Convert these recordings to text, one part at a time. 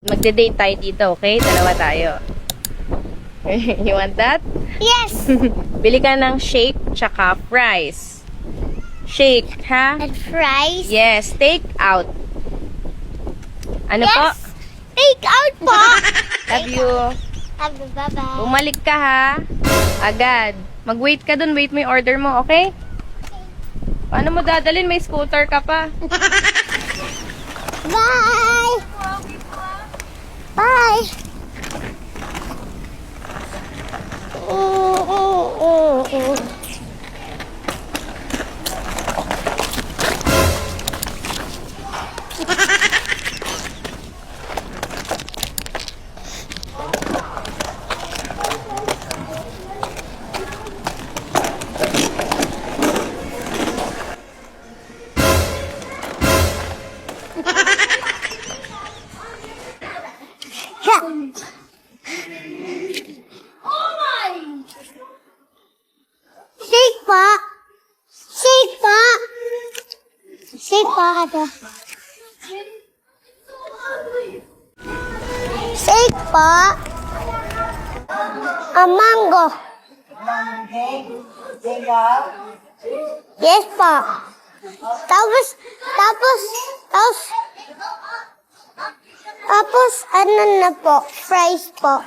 Magde-date tayo dito, okay? Dalawa tayo. You want that? Yes! Bili ka ng shake tsaka fries. Shake, ha? And fries? Yes, take out. Ano po? Yes! Take out po! Love you. Bye-bye. Bumalik ka, ha? Agad. Mag-wait ka dun. Wait mo yung order mo, okay? Paano mo dadalhin? May scooter ka pa. Bye! Bye! Shake pa! Shake pa! Shake pa kada. Shake pa! A mango. Yes pa. Tapos, ano na po? Fries po.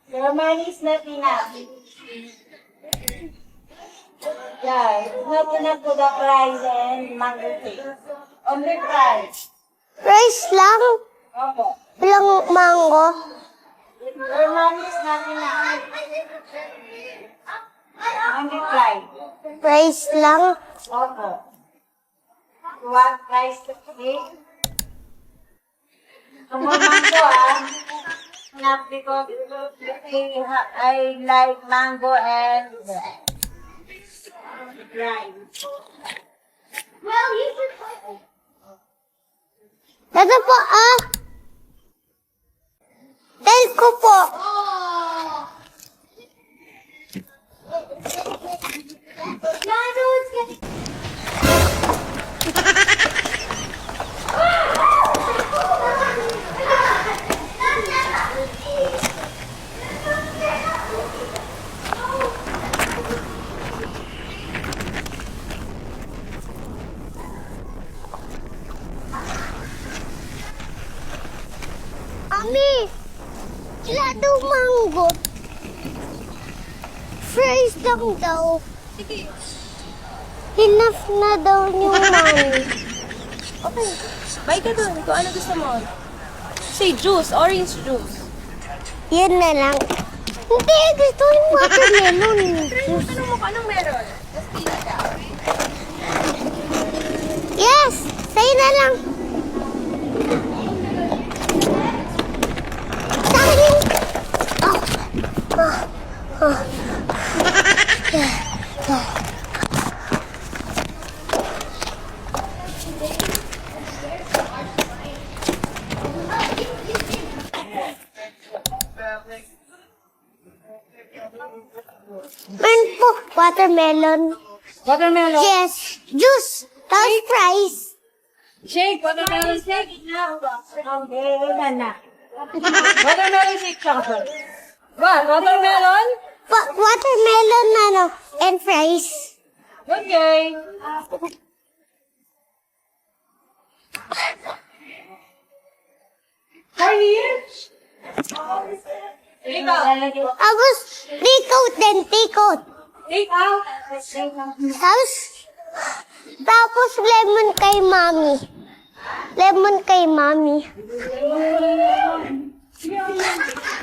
Germany's not enough. Yeah, it's not enough to the fries and mango cake. Only fries. Fries lang? Opo. Walang mango? Germany's not enough. Only fries. Fries lang? Opo. You want fries to cake? More mango, not because I like mango and fries. Dito po Tel ko po. Ami, wala daw mango. Fries lang daw. Sige. Enough na daw yung money. Okay. Buy ka dun. Kung ano gusto mo. Say juice. Orange juice. Yan na lang. Hindi, gusto yung watermelon. Tanong mo kung anong meron. Just pili ka. Yes, sa'yo na lang. Sa akin yung... Meron po, watermelon. Watermelon. Yes, juice. Tapos fries. Shake. Watermelon shake. Okay, na. Watermelon shake chocolate. What? Watermelon? Watermelon and fries. Okay. Tapos, take out din, take out. Take out. Tapos lemon kay mami. Lemon kay mami.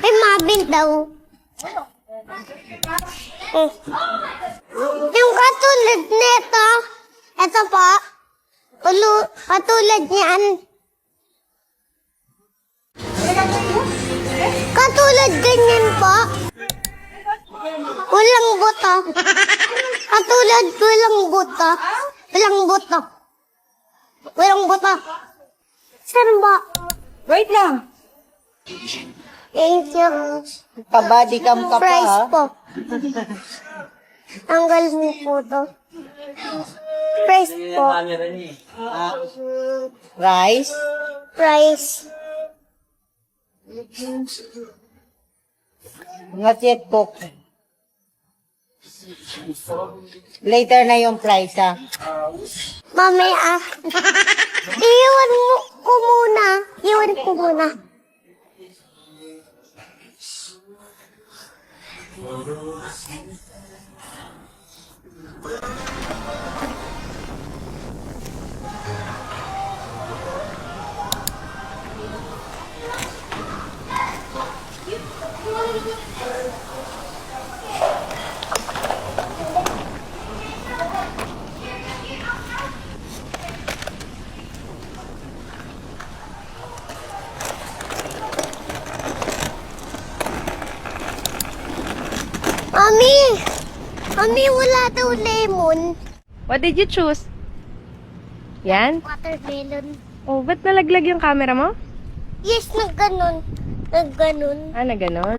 Kay Mabel daw. Yung katulad nito, ito po, katulad niyan. Katulad ganyan po. Walang buto. Katulad walang buto. Walang buto. Walang buto. Saan ba? Wait lang. Thank you. Kabady cam ka pa, Fries ha? po. Tanggal mo po to. Fries po. Rice? Fries. Not yet cooked. Later na yung price, ha? Mami, iwan mo ko muna. Iwan ko muna. Mami! Mami, wala daw lemon. What did you choose? Yan? Watermelon. Oh, ba't nalaglag yung camera mo? Yes, nagganon. Nagganon. Ah, na ganon.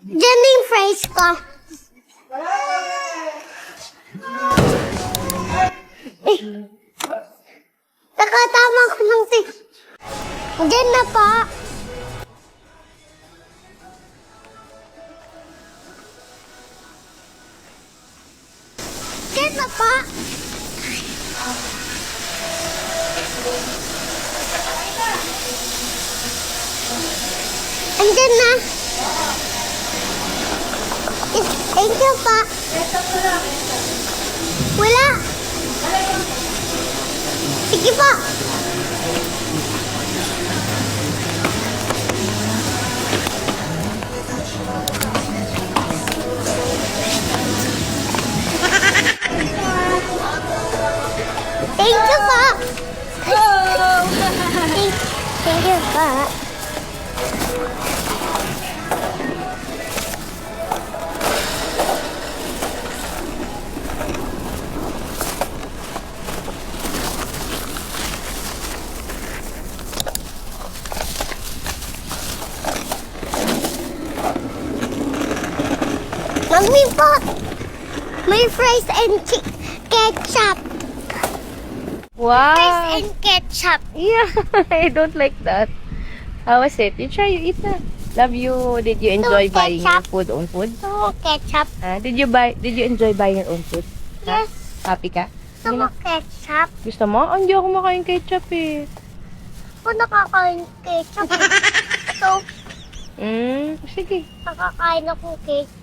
Diyan na yung fries ko. Nakatama ko lang si... Diyan na pa. Diyan na pa. Andiyan na. Thank you pa. Wala. Sige pa. Thank you pa. Thank you pa. Mami po, may fries and ketchup. Wow! Fries and ketchup. Yeah, I don't like that. How was it? You try, you eat na. Love you. Did you enjoy No buying your ketchup. food, own food? Gusto mo ketchup? Did you enjoy buying your own food? Ha? Yes. Happy ka? Gusto mo ketchup? Gusto mo? Oh, hindi ako makain ketchup eh. Ako nakakain ketchup. So, Sige. nakakain ako ketchup.